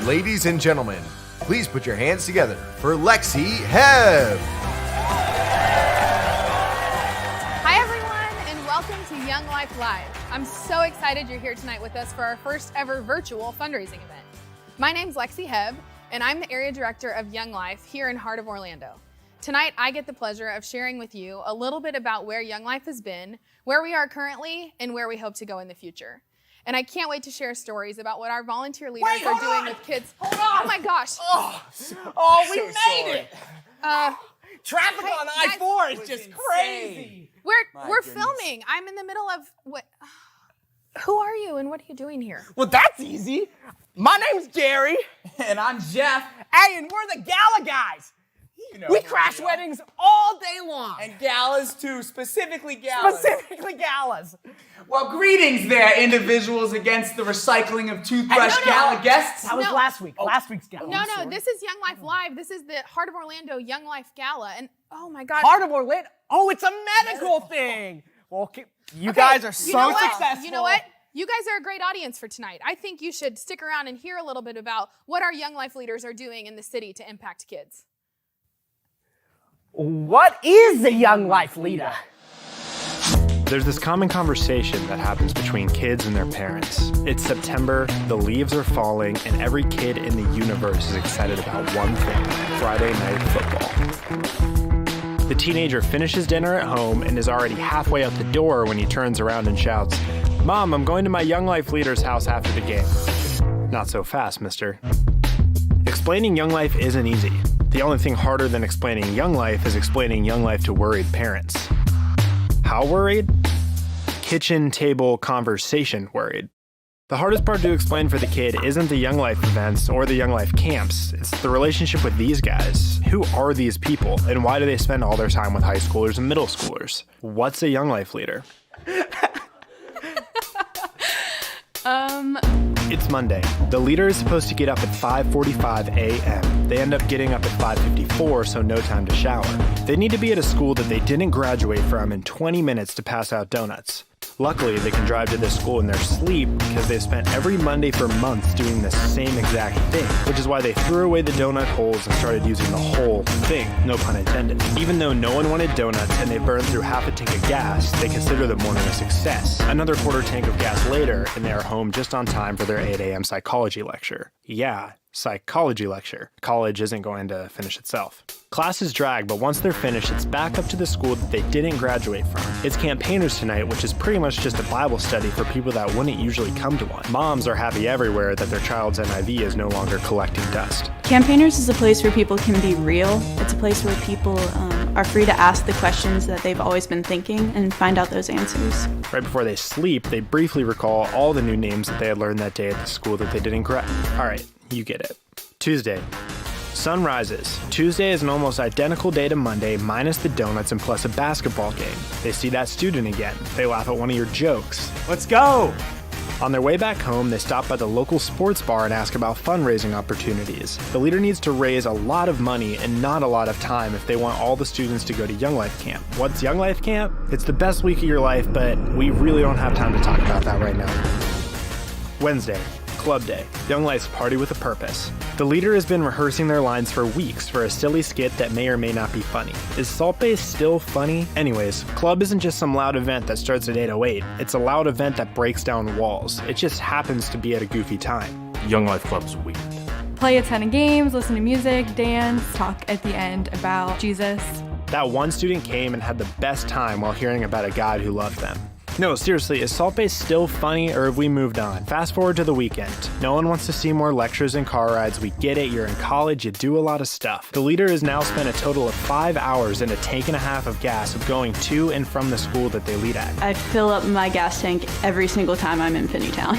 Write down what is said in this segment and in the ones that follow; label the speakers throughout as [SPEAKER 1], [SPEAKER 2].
[SPEAKER 1] Ladies and gentlemen, please put your hands together for Lexi Hebb.
[SPEAKER 2] Hi everyone, and welcome to Young Life Live. I'm so excited you're here tonight with us for our first ever virtual fundraising event. My name's Lexi Hebb, and I'm the Area Director of Young Life here in Heart of Orlando. Tonight, I get the pleasure of sharing with you a little bit about where Young Life has been, where we are currently, and where we hope to go in the future. And I can't wait to share stories about what our volunteer leaders are doing with kids.
[SPEAKER 3] Hold on!
[SPEAKER 2] Oh my gosh.
[SPEAKER 3] We made it! Traffic on I-4 is just crazy.
[SPEAKER 2] We're filming. I'm in the middle of what? Who are you and what are you doing here?
[SPEAKER 3] Well, that's easy. My name's Jerry.
[SPEAKER 4] And I'm Jeff.
[SPEAKER 3] Hey, and we're the Gala guys.
[SPEAKER 4] You know
[SPEAKER 3] We
[SPEAKER 4] who
[SPEAKER 3] crash
[SPEAKER 4] are.
[SPEAKER 3] weddings all day long.
[SPEAKER 4] And galas too, specifically galas.
[SPEAKER 3] Specifically galas.
[SPEAKER 4] Well, greetings there, individuals against the recycling of toothbrush
[SPEAKER 3] no.
[SPEAKER 4] gala guests.
[SPEAKER 3] That was
[SPEAKER 2] No.
[SPEAKER 3] last week. Last week's gala.
[SPEAKER 2] No, this is Young Life Live. This is the Heart of Orlando Young Life Gala. And oh my gosh.
[SPEAKER 3] Heart of Orlando. Oh, it's a medical thing. Well, okay, you guys are so successful.
[SPEAKER 2] You know what? You guys are a great audience for tonight. I think you should stick around and hear a little bit about what our Young Life leaders are doing in the city to impact kids.
[SPEAKER 3] What is a Young Life leader?
[SPEAKER 5] There's this common conversation that happens between kids and their parents. It's September, the leaves are falling, and every kid in the universe is excited about one thing: Friday night football. The teenager finishes dinner at home and is already halfway out the door when he turns around and shouts, "Mom, I'm going to my Young Life leader's house after the game." Not so fast, mister. Explaining Young Life isn't easy. The only thing harder than explaining Young Life is explaining Young Life to worried parents. How worried? Kitchen table conversation worried. The hardest part to explain for the kid isn't the Young Life events or the Young Life camps. It's the relationship with these guys. Who are these people, and why do they spend all their time with high schoolers and middle schoolers? What's a Young Life leader? It's Monday. The leader is supposed to get up at 5:45 a.m. They end up getting up at 5:54, so no time to shower. They need to be at a school that they didn't graduate from in 20 minutes to pass out donuts. Luckily, they can drive to this school in their sleep because they've spent every Monday for months doing the same exact thing, which is why they threw away the donut holes and started using the whole thing, no pun intended. Even though no one wanted donuts and they burned through half a tank of gas, they consider the morning a success. Another quarter tank of gas later, and they are home just on time for their 8 a.m. psychology lecture. Yeah, psychology lecture. College isn't going to finish itself. Classes drag, but once they're finished, it's back up to the school that they didn't graduate from. It's campaigners tonight, which is pretty much just a Bible study for people that wouldn't usually come to one. Moms are happy everywhere that their child's NIV is no longer collecting dust.
[SPEAKER 6] Campaigners is a place where people can be real. It's a place where people are free to ask the questions that they've always been thinking and find out those answers.
[SPEAKER 5] Right before they sleep, they briefly recall all the new names that they had learned that day at the school that they didn't All right, you get it. Tuesday. Sun rises. Tuesday is an almost identical day to Monday, minus the donuts and plus a basketball game. They see that student again. They laugh at one of your jokes.
[SPEAKER 3] Let's go.
[SPEAKER 5] On their way back home, they stop by the local sports bar and ask about fundraising opportunities. The leader needs to raise a lot of money and not a lot of time if they want all the students to go to Young Life Camp. What's Young Life Camp? It's the best week of your life, but we really don't have time to talk about that right now. Wednesday. Club Day, Young Life's party with a purpose. The leader has been rehearsing their lines for weeks for a silly skit that may or may not be funny. Is Salt Bae still funny? Anyways, Club isn't just some loud event that starts at 8:08. It's a loud event that breaks down walls. It just happens to be at a goofy time.
[SPEAKER 7] Young Life Club's weird.
[SPEAKER 8] Play a ton of games, listen to music, dance, talk at the end about Jesus.
[SPEAKER 5] That one student came and had the best time while hearing about a God who loved them. No, seriously, is Salt Bae still funny or have we moved on? Fast forward to the weekend. No one wants to see more lectures and car rides. We get it, you're in college, you do a lot of stuff. The leader has now spent a total of 5 hours and a tank and a half of gas of going to and from the school that they lead at.
[SPEAKER 6] I fill up my gas tank every single time I'm in Finneytown.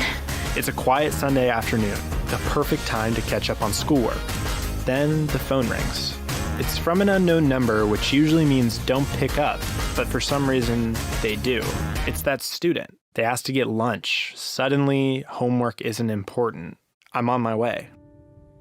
[SPEAKER 5] It's a quiet Sunday afternoon, the perfect time to catch up on schoolwork. Then the phone rings. It's from an unknown number, which usually means don't pick up, but for some reason, they do. It's that student. They asked to get lunch. Suddenly, homework isn't important. I'm on my way.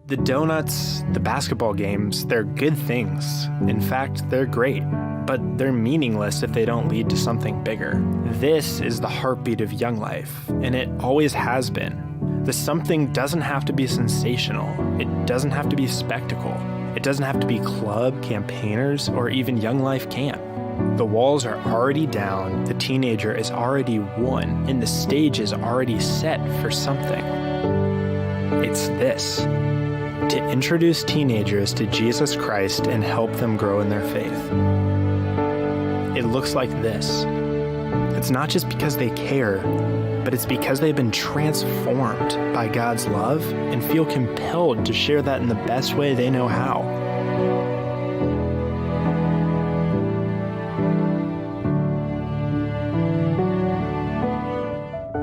[SPEAKER 5] The donuts, the basketball games, they're good things. In fact, they're great. But they're meaningless if they don't lead to something bigger. This is the heartbeat of Young Life, and it always has been. The something doesn't have to be sensational. It doesn't have to be spectacle. It doesn't have to be club, campaigners, or even Young Life Camp. The walls are already down, the teenager is already won, and the stage is already set for something. It's this: to introduce teenagers to Jesus Christ and help them grow in their faith. It looks like this. It's not just because they care, but it's because they've been transformed by God's love and feel compelled to share that in the best way they know how.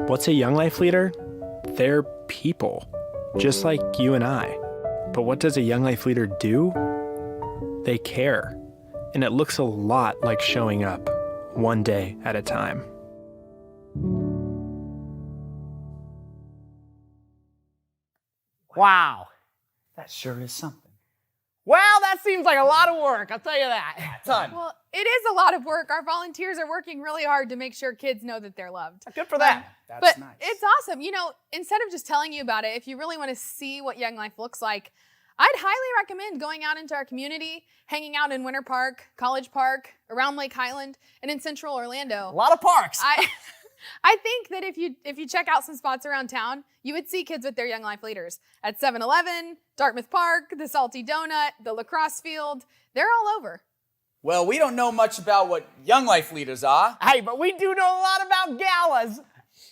[SPEAKER 5] What's a Young Life leader? They're people, just like you and I. But what does a Young Life leader do? They care. And it looks a lot like showing up, one day at a time.
[SPEAKER 3] Wow.
[SPEAKER 4] That sure is something.
[SPEAKER 3] Well, that seems like a lot of work, I'll tell you that.
[SPEAKER 4] A ton.
[SPEAKER 2] Well, it is a lot of work. Our volunteers are working really hard to make sure kids know that they're loved.
[SPEAKER 3] Good for them.
[SPEAKER 4] That's
[SPEAKER 2] But
[SPEAKER 4] nice.
[SPEAKER 2] it's awesome. You know, instead of just telling you about it, if you really want to see what Young Life looks like, I'd highly recommend going out into our community, hanging out in Winter Park, College Park, around Lake Highland, and in Central Orlando.
[SPEAKER 3] A lot of parks.
[SPEAKER 2] I think that if you check out some spots around town, you would see kids with their Young Life leaders at 7-Eleven, Dartmouth Park, the Salty Donut, the lacrosse field. They're all over.
[SPEAKER 4] Well, we don't know much about what Young Life leaders are.
[SPEAKER 3] Hey, but we do know a lot about galas.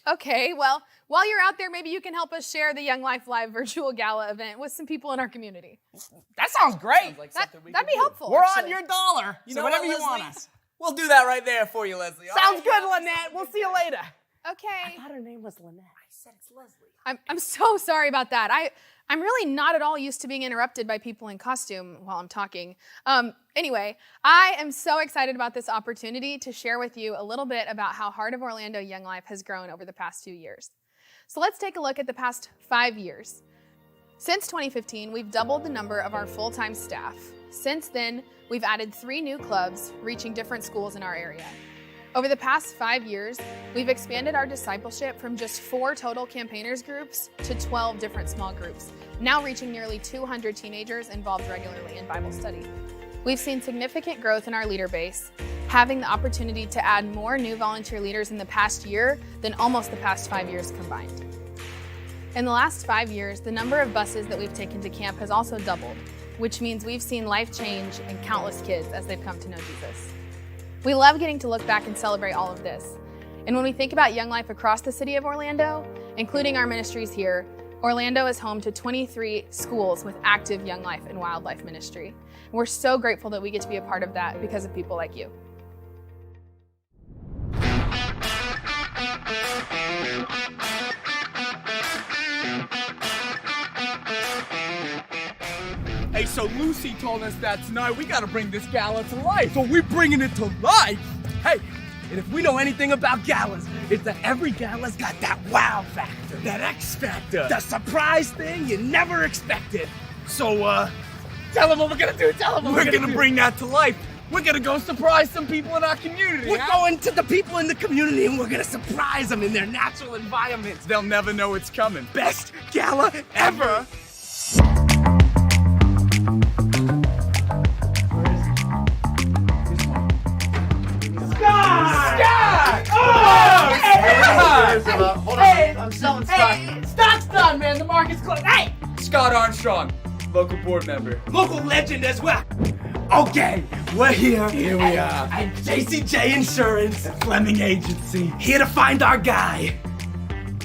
[SPEAKER 2] Okay, well, while you're out there, maybe you can help us share the Young Life Live virtual gala event with some people in our community.
[SPEAKER 3] That sounds great.
[SPEAKER 4] Like
[SPEAKER 2] That'd
[SPEAKER 4] something we
[SPEAKER 2] be
[SPEAKER 4] could do.
[SPEAKER 2] helpful.
[SPEAKER 3] We're
[SPEAKER 2] actually.
[SPEAKER 3] on your dollar. You know, whatever you want
[SPEAKER 4] Leslie?
[SPEAKER 3] us.
[SPEAKER 4] We'll do that right there for you, Leslie. All
[SPEAKER 3] Sounds
[SPEAKER 4] right?
[SPEAKER 3] good, Lynette. We'll see you later.
[SPEAKER 2] Okay.
[SPEAKER 3] I thought her name was Lynette.
[SPEAKER 4] I said it's Leslie.
[SPEAKER 2] I'm so sorry about that. I'm really not at all used to being interrupted by people in costume while I'm talking. Anyway, I am so excited about this opportunity to share with you a little bit about how Heart of Orlando Young Life has grown over the past few years. So let's take a look at the past 5 years. Since 2015, we've doubled the number of our full-time staff. Since then, we've added 3 new clubs, reaching different schools in our area. Over the past 5 years, we've expanded our discipleship from just 4 total campaigners groups to 12 different small groups, now reaching nearly 200 teenagers involved regularly in Bible study. We've seen significant growth in our leader base, having the opportunity to add more new volunteer leaders in the past year than almost the past 5 years combined. In the last 5 years, the number of buses that we've taken to camp has also doubled, which means we've seen life change in countless kids as they've come to know Jesus. We love getting to look back and celebrate all of this. And when we think about Young Life across the city of Orlando, including our ministries here, Orlando is home to 23 schools with active Young Life and Wildlife ministry. And we're so grateful that we get to be a part of that because of people like you.
[SPEAKER 7] Hey, so Lucy told us that tonight we gotta bring this gala to life. So we're bringing it to life? Hey, and if we know anything about galas, it's that every gala's got that wow factor, that X factor, the surprise thing you never expected. So, tell them what we're gonna do, tell them what we're gonna bring that to life. We're gonna go surprise some people in our community. We're going to the people in the community and we're gonna surprise them in their natural environments. They'll never know it's coming. Best gala ever.
[SPEAKER 4] I'm selling stock.
[SPEAKER 3] Stock's done, man. The market's closed. Hey!
[SPEAKER 4] Scott Armstrong, local board member.
[SPEAKER 7] Local legend as well. Okay, we're here. Here we are. At JCJ Insurance, Fleming Agency. Here to find our guy,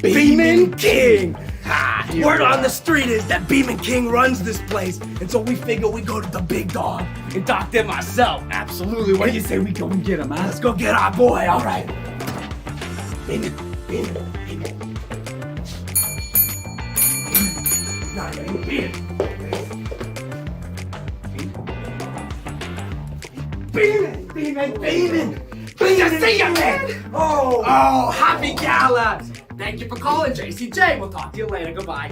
[SPEAKER 7] Beeman King. Word on the street is that Beeman King runs this place, and so we figure we go to the big dog and talk to him ourselves. Absolutely. What do you say we go and get him, huh? Let's go get our boy, all right. Beeman, Beeman, Beeman. Nah, Beeman, Beeman, Beeman. Good to see you, man. Oh, happy gala. Thank you for calling, JCJ. We'll talk to you later. Goodbye.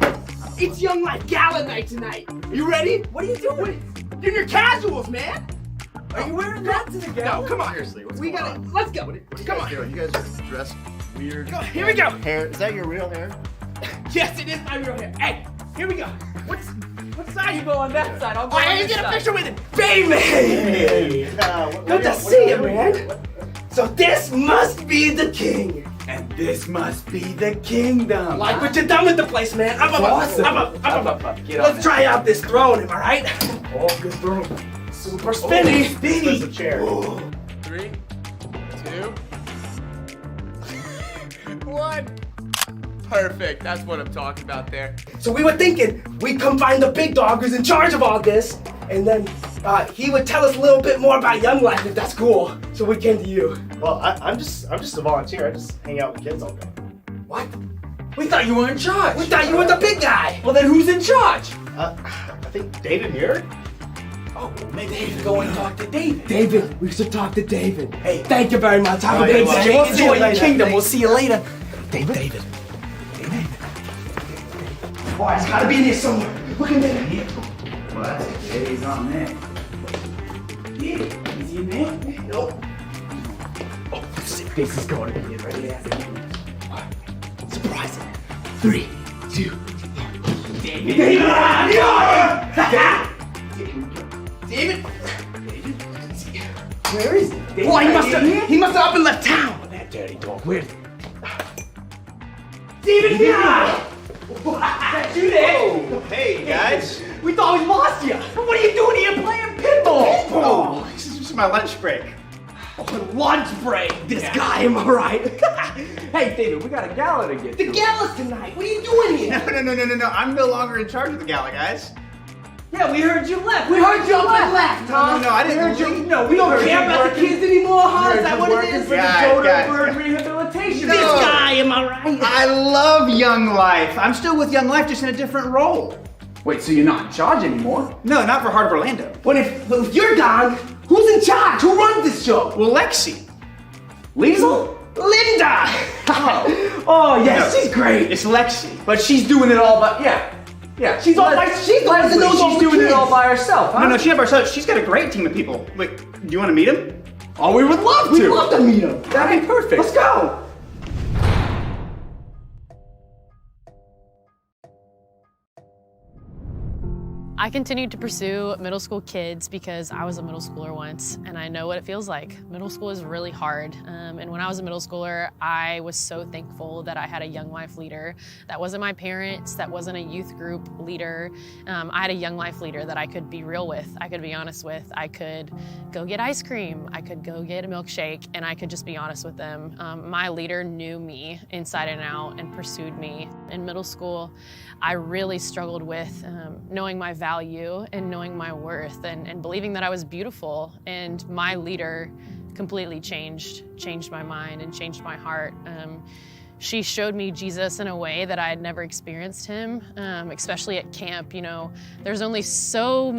[SPEAKER 7] It's Young Life Gala night tonight. You ready? What are you doing? You're in your casuals, man. Are you wearing that to the gala? No, come on.
[SPEAKER 1] Seriously, what's
[SPEAKER 7] We
[SPEAKER 1] going
[SPEAKER 7] gotta,
[SPEAKER 1] on?
[SPEAKER 7] let's go.
[SPEAKER 1] What are you
[SPEAKER 7] Come
[SPEAKER 1] guys
[SPEAKER 7] on.
[SPEAKER 1] doing? You guys are dressed weird.
[SPEAKER 7] Here we go.
[SPEAKER 1] Hair. Is that your real hair?
[SPEAKER 3] Yes, it is my real hair. Hey, here we go. What side?
[SPEAKER 4] You go on that side. I'll go
[SPEAKER 3] I
[SPEAKER 4] on
[SPEAKER 3] didn't
[SPEAKER 4] this
[SPEAKER 3] get a
[SPEAKER 4] side.
[SPEAKER 3] picture with it. Baby! Good to see you, man. So this must be the king.
[SPEAKER 4] And this must be the kingdom.
[SPEAKER 3] Like what you done with the place, man. I'm up.
[SPEAKER 4] Get on
[SPEAKER 3] Let's try out this throne, am I right?
[SPEAKER 4] Oh, this throne.
[SPEAKER 3] Super spinny.
[SPEAKER 4] There's a chair.
[SPEAKER 7] 3, 2, 1. Perfect. That's what I'm talking about there.
[SPEAKER 3] So we were thinking we'd come find the big dog who's in charge of all this, and then he would tell us a little bit more about Young Life if that's cool. So we came to you.
[SPEAKER 5] Well, I'm just a volunteer. I just hang out with kids all day.
[SPEAKER 3] What?
[SPEAKER 4] We thought you were in charge.
[SPEAKER 3] We thought you were the big guy.
[SPEAKER 4] Well, then who's in charge?
[SPEAKER 5] I think David here.
[SPEAKER 4] Oh, maybe we should go and talk to David.
[SPEAKER 3] David, we should talk to David. Hey, thank you very much. Have a
[SPEAKER 5] Hey,
[SPEAKER 3] good day.
[SPEAKER 5] well,
[SPEAKER 3] We'll see you
[SPEAKER 4] Enjoy your
[SPEAKER 3] later.
[SPEAKER 4] kingdom. We'll see you later.
[SPEAKER 3] David. Boy, it's gotta be in here somewhere. Look in there.
[SPEAKER 4] Well, that's it. He's on there. Is he in there?
[SPEAKER 3] Nope. Oh, this is going to be it right here. Surprise it. 3, 2, 1. David. David. Where is he? Boy, he must have up and left town. That dirty dog. Where is he? David, yeah! That's you there?
[SPEAKER 5] Oh, hey guys.
[SPEAKER 3] We thought we lost you. What are you doing here playing pinball?
[SPEAKER 5] Oh, this is just my lunch break.
[SPEAKER 3] Oh, lunch break. This guy, am I right?
[SPEAKER 4] Hey, David, we got a gala to get
[SPEAKER 3] The
[SPEAKER 4] to.
[SPEAKER 3] gala's tonight. What are you doing here?
[SPEAKER 5] No. I'm no longer in charge of the gala, guys.
[SPEAKER 4] Yeah, we heard you left.
[SPEAKER 3] We heard you up and left, huh?
[SPEAKER 5] No, I didn't leave.
[SPEAKER 3] No, we don't care about the kids anymore, huh? Is that what it is?
[SPEAKER 5] Guys.
[SPEAKER 4] Bird rehabilitation.
[SPEAKER 3] This guy, am I right?
[SPEAKER 9] I love Young Life. I'm still with Young Life, just in a different role.
[SPEAKER 4] Wait, so you're not in charge anymore?
[SPEAKER 9] No, not for Heart of Orlando.
[SPEAKER 3] Well, if you're gone, who's in charge? Who runs this show?
[SPEAKER 9] Well, Lexi.
[SPEAKER 3] Liesel? Linda! Oh, yes,
[SPEAKER 9] No.
[SPEAKER 3] she's great.
[SPEAKER 9] It's Lexi.
[SPEAKER 4] But she's doing it all by, yeah.
[SPEAKER 3] She's the one that knows all
[SPEAKER 4] She's
[SPEAKER 3] the
[SPEAKER 4] doing it
[SPEAKER 3] kids.
[SPEAKER 4] all by herself, huh?
[SPEAKER 9] No, she's not by herself. She's got a great team of people. Wait, do you want to meet him?
[SPEAKER 4] Oh, we would love to.
[SPEAKER 3] We'd love to meet him.
[SPEAKER 4] That'd be perfect.
[SPEAKER 3] Let's go.
[SPEAKER 10] I continued to pursue middle school kids because I was a middle schooler once and I know what it feels like. Middle school is really hard. And when I was a middle schooler, I was so thankful that I had a Young Life leader. That wasn't my parents, that wasn't a youth group leader. I had a Young Life leader that I could be real with, I could be honest with. I could go get ice cream, I could go get a milkshake, and I could just be honest with them. My leader knew me inside and out and pursued me. In middle school, I really struggled with knowing my value and knowing my worth and believing that I was beautiful. And my leader completely changed my mind and changed my heart. She showed me Jesus in a way that I had never experienced him, especially at camp. You know, there's only so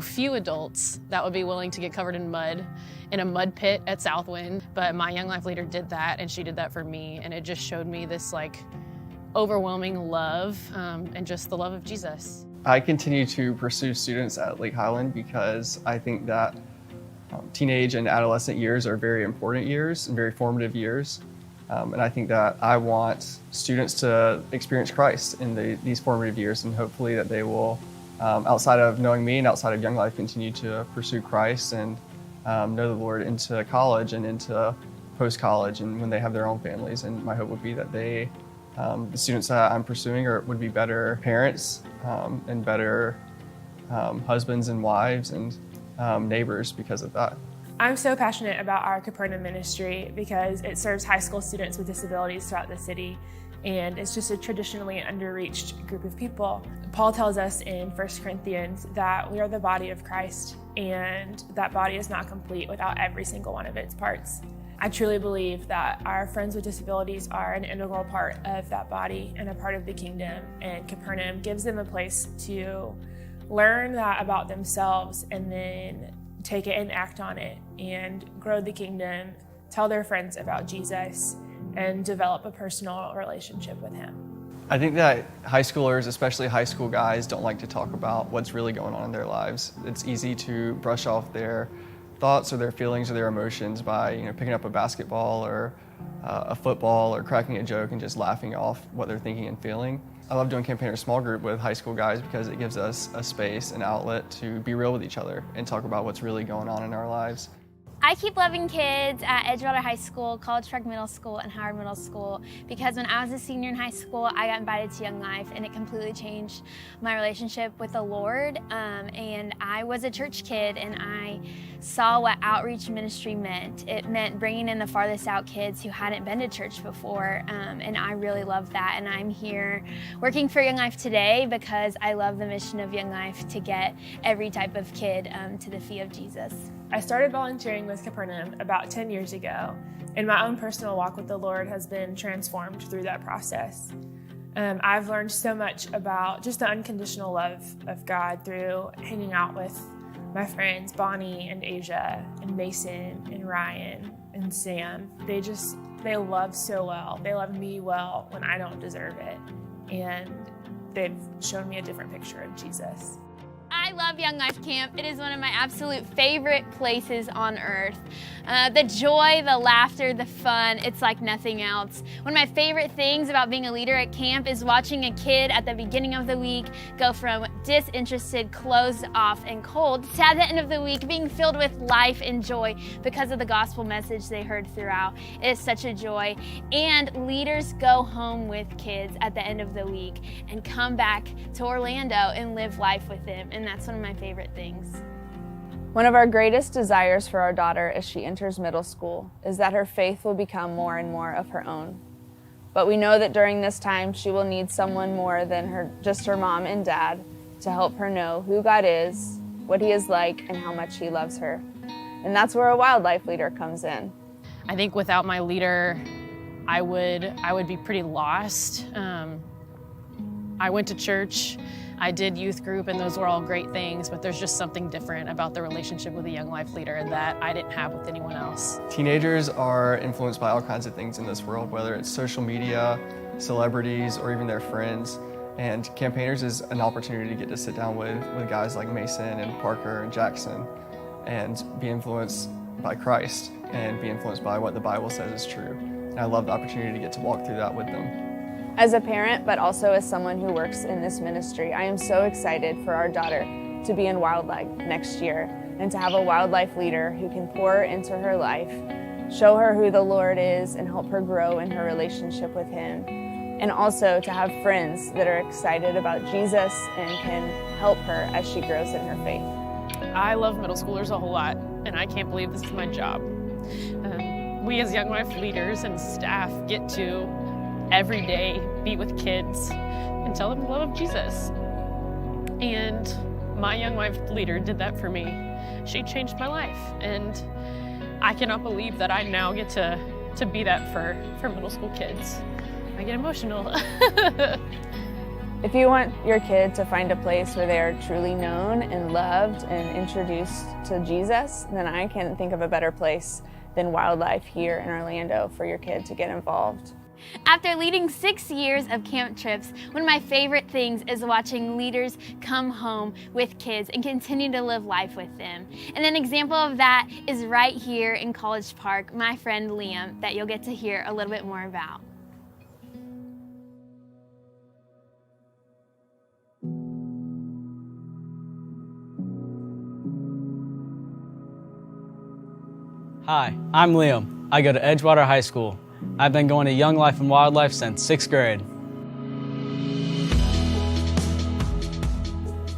[SPEAKER 10] few adults that would be willing to get covered in mud in a mud pit at Southwind. But my Young Life leader did that, and she did that for me. And it just showed me this overwhelming love and just the love of Jesus.
[SPEAKER 11] I continue to pursue students at Lake Highland because I think that teenage and adolescent years are very important years and very formative years. And I think that I want students to experience Christ in these formative years, and hopefully that they will, outside of knowing me and outside of Young Life, continue to pursue Christ and know the Lord into college and into post-college and when they have their own families. And my hope would be that the students that I'm pursuing would be better parents and better husbands and wives and neighbors because of that.
[SPEAKER 12] I'm so passionate about our Capernaum ministry because it serves high school students with disabilities throughout the city, and it's just a traditionally underreached group of people. Paul tells us in 1 Corinthians that we are the body of Christ, and that body is not complete without every single one of its parts. I truly believe that our friends with disabilities are an integral part of that body and a part of the kingdom, and Capernaum gives them a place to learn that about themselves and then take it and act on it and grow the kingdom, tell their friends about Jesus, and develop a personal relationship with him.
[SPEAKER 11] I think that high schoolers, especially high school guys, don't like to talk about what's really going on in their lives. It's easy to brush off their thoughts or their feelings or their emotions by picking up a basketball or a football or cracking a joke and just laughing off what they're thinking and feeling. I love doing Campaigner small group with high school guys because it gives us a space, an outlet to be real with each other and talk about what's really going on in our lives.
[SPEAKER 13] I keep loving kids at Edgewater High School, College Park Middle School, and Howard Middle School because when I was a senior in high school, I got invited to Young Life and it completely changed my relationship with the Lord. And I was a church kid and I saw what outreach ministry meant. It meant bringing in the farthest out kids who hadn't been to church before, and I really loved that. And I'm here working for Young Life today because I love the mission of Young Life to get every type of kid to the feet of Jesus.
[SPEAKER 12] I started volunteering with Capernaum about 10 years ago, and my own personal walk with the Lord has been transformed through that process. I've learned so much about just the unconditional love of God through hanging out with my friends Bonnie and Asia and Mason and Ryan and Sam. They love so well. They love me well when I don't deserve it, and they've shown me a different picture of Jesus.
[SPEAKER 13] I love Young Life Camp. It is one of my absolute favorite places on earth. The joy, the laughter, the fun, it's like nothing else. One of my favorite things about being a leader at camp is watching a kid at the beginning of the week go from disinterested, closed off, and cold to at the end of the week being filled with life and joy because of the gospel message they heard throughout. It is such a joy. And leaders go home with kids at the end of the week and come back to Orlando and live life with them. And that's one of my favorite things.
[SPEAKER 14] One of our greatest desires for our daughter as she enters middle school is that her faith will become more and more of her own. But we know that during this time she will need someone more than just her mom and dad to help her know who God is, what He is like, and how much He loves her. And that's where a wildlife leader comes in.
[SPEAKER 10] I think without my leader, I would be pretty lost. I went to church, I did youth group, and those were all great things, but there's just something different about the relationship with a Young Life leader that I didn't have with anyone else.
[SPEAKER 11] Teenagers are influenced by all kinds of things in this world, whether it's social media, celebrities, or even their friends. And Campaigners is an opportunity to get to sit down with guys like Mason and Parker and Jackson and be influenced by Christ and be influenced by what the Bible says is true. And I love the opportunity to get to walk through that with them.
[SPEAKER 14] As a parent, but also as someone who works in this ministry, I am so excited for our daughter to be in wildlife next year and to have a wildlife leader who can pour into her life, show her who the Lord is, and help her grow in her relationship with Him. And also to have friends that are excited about Jesus and can help her as she grows in her faith.
[SPEAKER 10] I love middle schoolers a whole lot, and I can't believe this is my job. We as Young Life leaders and staff get to every day be with kids and tell them the love of Jesus. And my Young Life leader did that for me. She changed my life, and I cannot believe that I now get to be that for middle school kids. I get emotional.
[SPEAKER 14] If you want your kid to find a place where they are truly known and loved and introduced to Jesus, then I can't think of a better place than wildlife here in Orlando for your kid to get involved.
[SPEAKER 13] After leading 6 years of camp trips, one of my favorite things is watching leaders come home with kids and continue to live life with them. And an example of that is right here in College Park, my friend Liam, that you'll get to hear a little bit more about.
[SPEAKER 15] Hi, I'm Liam. I go to Edgewater High School. I've been going to Young Life and Wildlife since 6th grade.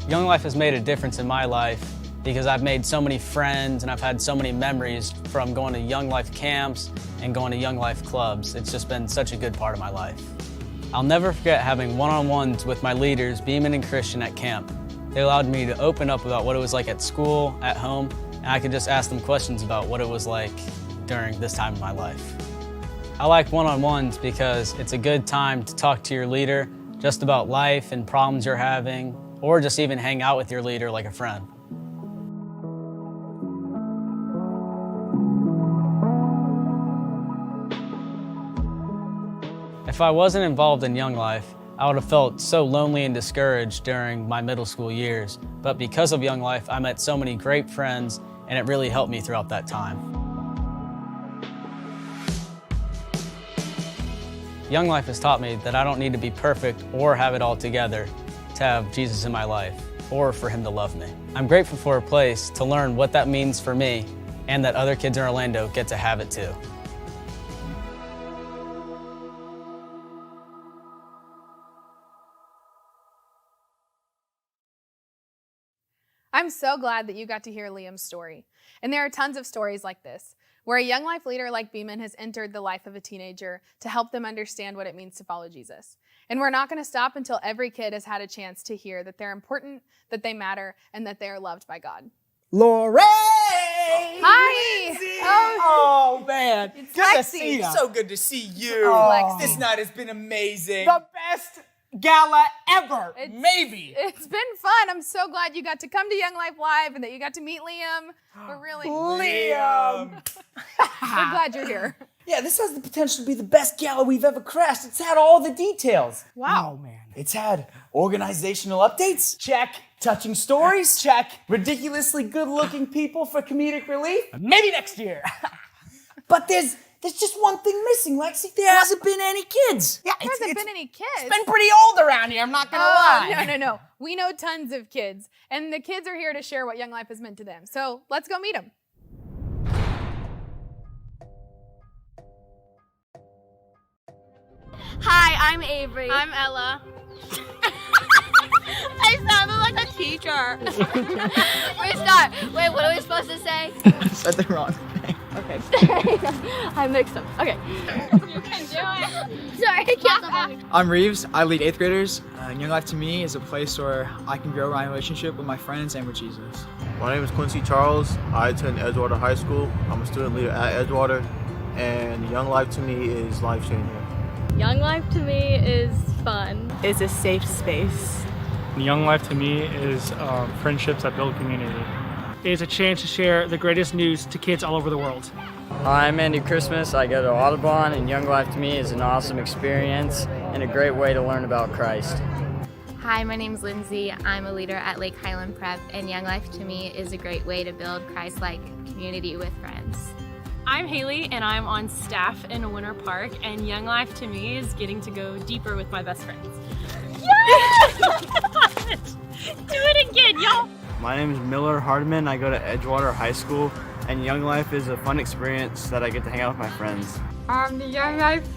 [SPEAKER 15] Young Life has made a difference in my life because I've made so many friends and I've had so many memories from going to Young Life camps and going to Young Life clubs. It's just been such a good part of my life. I'll never forget having one-on-ones with my leaders, Beeman and Christian, at camp. They allowed me to open up about what it was like at school, at home, and I could just ask them questions about what it was like during this time of my life. I like one-on-ones because it's a good time to talk to your leader just about life and problems you're having, or just even hang out with your leader like a friend. If I wasn't involved in Young Life, I would have felt so lonely and discouraged during my middle school years. But because of Young Life, I met so many great friends, and it really helped me throughout that time. Young Life has taught me that I don't need to be perfect or have it all together to have Jesus in my life or for him to love me. I'm grateful for a place to learn what that means for me and that other kids in Orlando get to have it too.
[SPEAKER 2] I'm so glad that you got to hear Liam's story. And there are tons of stories like this, where a Young Life leader like Beeman has entered the life of a teenager to help them understand what it means to follow Jesus. And we're not going to stop until every kid has had a chance to hear that they're important, that they matter, and that they are loved by God.
[SPEAKER 4] Lorraine!
[SPEAKER 2] Hi!
[SPEAKER 4] Oh, man.
[SPEAKER 2] It's
[SPEAKER 4] Good to
[SPEAKER 2] Lexi.
[SPEAKER 4] see you. So good to see you.
[SPEAKER 2] Lexi.
[SPEAKER 4] This night has been amazing.
[SPEAKER 7] The best gala ever, maybe.
[SPEAKER 2] It's been fun. I'm so glad you got to come to Young Life Live and that you got to meet Liam. We're really...
[SPEAKER 4] Liam!
[SPEAKER 2] We're glad you're here.
[SPEAKER 4] Yeah, this has the potential to be the best gala we've ever crashed. It's had all the details.
[SPEAKER 2] Wow.
[SPEAKER 7] Oh, man.
[SPEAKER 4] It's had organizational updates. Check. Touching stories. Check. Ridiculously good-looking people for comedic relief.
[SPEAKER 7] Maybe next year.
[SPEAKER 4] But there's just one thing missing, Lexi. There hasn't been any kids.
[SPEAKER 7] Yeah,
[SPEAKER 2] There hasn't been any kids.
[SPEAKER 7] It's been pretty old around here, I'm not gonna lie.
[SPEAKER 2] No. We know tons of kids. And the kids are here to share what Young Life has meant to them. So let's go meet them.
[SPEAKER 16] Hi, I'm Avery.
[SPEAKER 13] I'm Ella.
[SPEAKER 16] I sounded like a teacher. Restart. Wait, what are we supposed to say?
[SPEAKER 9] I said the wrong thing.
[SPEAKER 16] Okay. I mixed them. Okay. You can do it. Sorry, I can't.
[SPEAKER 9] I'm Reeves. I lead 8th graders. Young Life to me is a place where I can grow my relationship with my friends and with Jesus.
[SPEAKER 17] My name is Quincy Charles. I attend Edgewater High School. I'm a student leader at Edgewater, and Young Life to me is life-changing.
[SPEAKER 18] Young Life to me is fun.
[SPEAKER 6] It's a safe space.
[SPEAKER 19] Young Life to me is friendships that build community. It's a chance to share the greatest news to kids all over the world.
[SPEAKER 20] I'm Andy Christmas. I go to Audubon, and Young Life to me is an awesome experience and a great way to learn about Christ.
[SPEAKER 21] Hi, my name's Lindsay. I'm a leader at Lake Highland Prep, and Young Life to me is a great way to build Christ-like community with friends.
[SPEAKER 18] I'm Haley, and I'm on staff in Winter Park, and Young Life to me is getting to go deeper with my best friends. Yes! Do it again, y'all!
[SPEAKER 22] My name is Miller Hardman. I go to Edgewater High School, and Young Life is a fun experience that I get to hang out with my friends.
[SPEAKER 23] The Young Life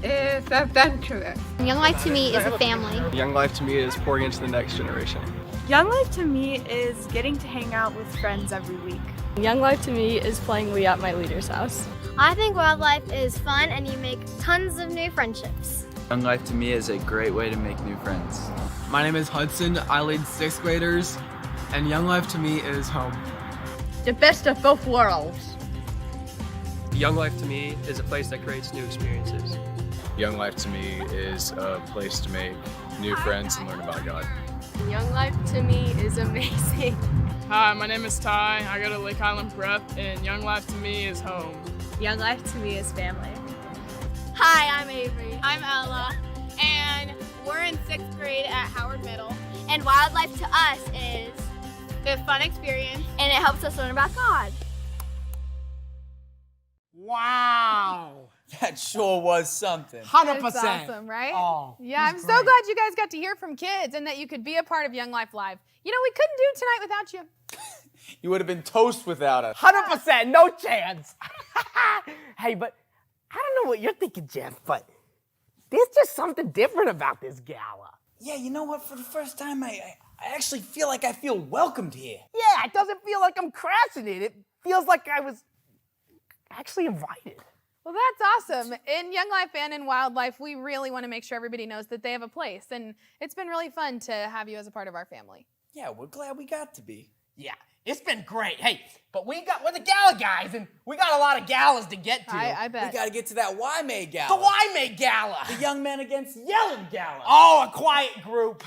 [SPEAKER 23] is adventurous.
[SPEAKER 24] Young Life to me is a family.
[SPEAKER 11] Young Life to me is pouring into the next generation.
[SPEAKER 6] Young Life to me is getting to hang out with friends every week.
[SPEAKER 18] Young Life to me is playing Wii at my leader's house.
[SPEAKER 24] I think wildlife is fun and you make tons of new friendships.
[SPEAKER 11] Young Life to me is a great way to make new friends.
[SPEAKER 25] My name is Hudson. I lead 6th graders, and Young Life to me is home.
[SPEAKER 23] The best of both worlds.
[SPEAKER 26] Young Life to me is a place that creates new experiences.
[SPEAKER 27] Young Life to me is a place to make new friends and learn about God.
[SPEAKER 18] Young Life to me is amazing.
[SPEAKER 28] Hi, my name is Ty. I go to Lake Highland Prep, and Young Life to me is home.
[SPEAKER 18] Young Life to me is family.
[SPEAKER 16] Hi, I'm Avery. I'm Ella. And we're in 6th grade at Howard Middle.
[SPEAKER 24] And wildlife to us is
[SPEAKER 16] a fun experience.
[SPEAKER 24] and it helps us learn about God.
[SPEAKER 7] Wow.
[SPEAKER 4] That sure was something.
[SPEAKER 7] 100%.
[SPEAKER 2] That's awesome, right?
[SPEAKER 7] Oh,
[SPEAKER 2] yeah, I'm so glad you guys got to hear from kids and that you could be a part of Young Life Live. You know, we couldn't do tonight without you.
[SPEAKER 4] You would have been toast without us.
[SPEAKER 7] 100%, no chance. Hey, but I don't know what you're thinking, Jeff, but there's just something different about this gala.
[SPEAKER 4] Yeah, you know what? For the first time, I actually feel like I feel welcomed here.
[SPEAKER 7] Yeah, it doesn't feel like I'm crashing it. It feels like I was actually invited.
[SPEAKER 2] Well, that's awesome. In Young Life and in Wildlife, we really want to make sure everybody knows that they have a place. And it's been really fun to have you as a part of our family.
[SPEAKER 4] Yeah, we're glad we got to be.
[SPEAKER 7] Yeah, it's been great. Hey, but we're the gala guys, and we got a lot of galas to get to.
[SPEAKER 2] I bet.
[SPEAKER 4] We got to get to that Y May Gala.
[SPEAKER 7] The Y May Gala.
[SPEAKER 4] The Young Men Against Yelling Gala.
[SPEAKER 7] Oh, a quiet group.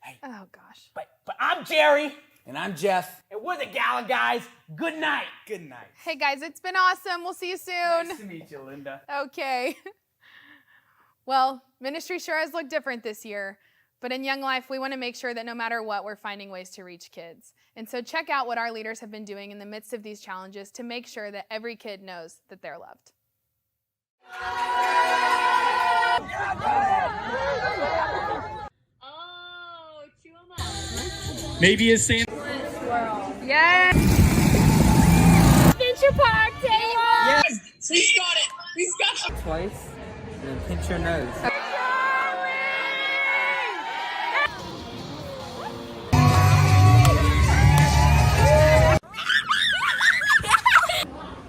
[SPEAKER 7] Hey,
[SPEAKER 2] oh, gosh.
[SPEAKER 7] But I'm Jerry.
[SPEAKER 4] And I'm Jeff.
[SPEAKER 7] And we're the gala guys. Good night.
[SPEAKER 4] Good night.
[SPEAKER 2] Hey, guys, it's been awesome. We'll see you soon.
[SPEAKER 4] Nice to meet you, Linda.
[SPEAKER 2] Okay. Well, ministry sure has looked different this year. But in Young Life, we want to make sure that no matter what, we're finding ways to reach kids. And so check out what our leaders have been doing in the midst of these challenges to make sure that every kid knows that they're loved.
[SPEAKER 19] Maybe it's Santa.
[SPEAKER 2] Yes!
[SPEAKER 16] Adventure Park, Taylor!
[SPEAKER 7] Yes! He's got it! He's got it!
[SPEAKER 20] Twice, and then pinch your nose.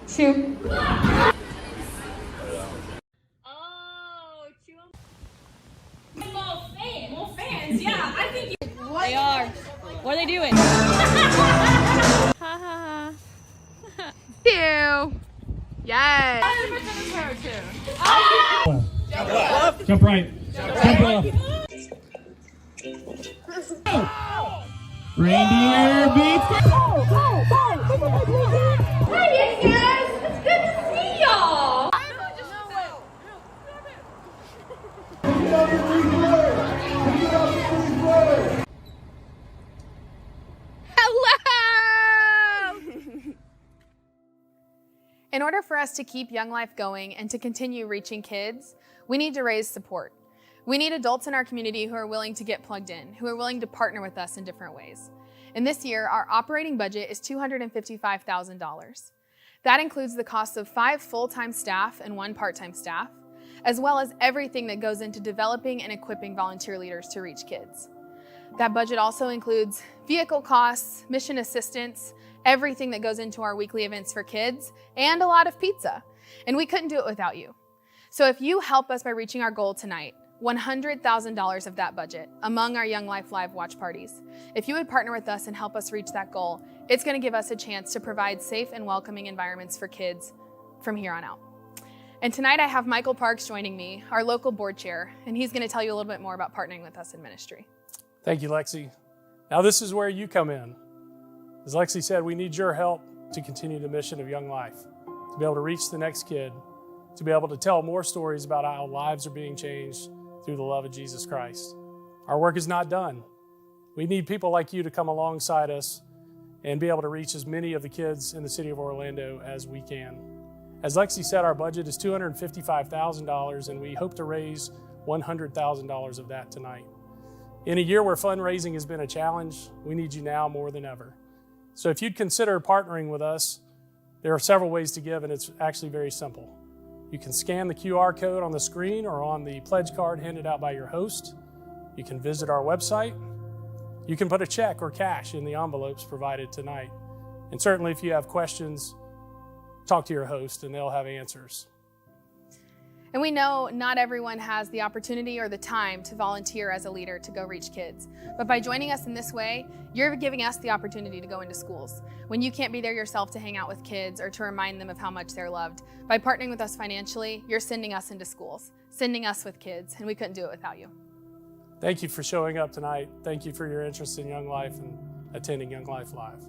[SPEAKER 2] Two.
[SPEAKER 16] More fans, yeah. I think
[SPEAKER 18] They are. What are they doing?
[SPEAKER 2] Two. Yes.
[SPEAKER 19] Jump right. Jump left. Reindeer beats.
[SPEAKER 16] Hi guys, it's good to see y'all.
[SPEAKER 2] Hello! In order for us to keep Young Life going and to continue reaching kids, we need to raise support. We need adults in our community who are willing to get plugged in, who are willing to partner with us in different ways. And this year, our operating budget is $255,000. That includes the cost of 5 full-time staff and 1 part-time staff, as well as everything that goes into developing and equipping volunteer leaders to reach kids. That budget also includes vehicle costs, mission assistance, everything that goes into our weekly events for kids, and a lot of pizza. And we couldn't do it without you. So if you help us by reaching our goal tonight, $100,000 of that budget among our Young Life Live watch parties, if you would partner with us and help us reach that goal, it's going to give us a chance to provide safe and welcoming environments for kids from here on out. And tonight I have Michael Parks joining me, our local board chair, and he's going to tell you a little bit more about partnering with us in ministry.
[SPEAKER 19] Thank you, Lexi. Now this is where you come in. As Lexi said, we need your help to continue the mission of Young Life, to be able to reach the next kid, to be able to tell more stories about how lives are being changed through the love of Jesus Christ. Our work is not done. We need people like you to come alongside us and be able to reach as many of the kids in the city of Orlando as we can. As Lexi said, our budget is $255,000, and we hope to raise $100,000 of that tonight. In a year where fundraising has been a challenge, we need you now more than ever. So if you'd consider partnering with us, there are several ways to give, and it's actually very simple. You can scan the QR code on the screen or on the pledge card handed out by your host. You can visit our website. You can put a check or cash in the envelopes provided tonight. And certainly if you have questions, talk to your host and they'll have answers.
[SPEAKER 2] And we know not everyone has the opportunity or the time to volunteer as a leader to go reach kids. But by joining us in this way, you're giving us the opportunity to go into schools. When you can't be there yourself to hang out with kids or to remind them of how much they're loved, by partnering with us financially, you're sending us into schools, sending us with kids, and we couldn't do it without you.
[SPEAKER 19] Thank you for showing up tonight. Thank you for your interest in Young Life and attending Young Life Live.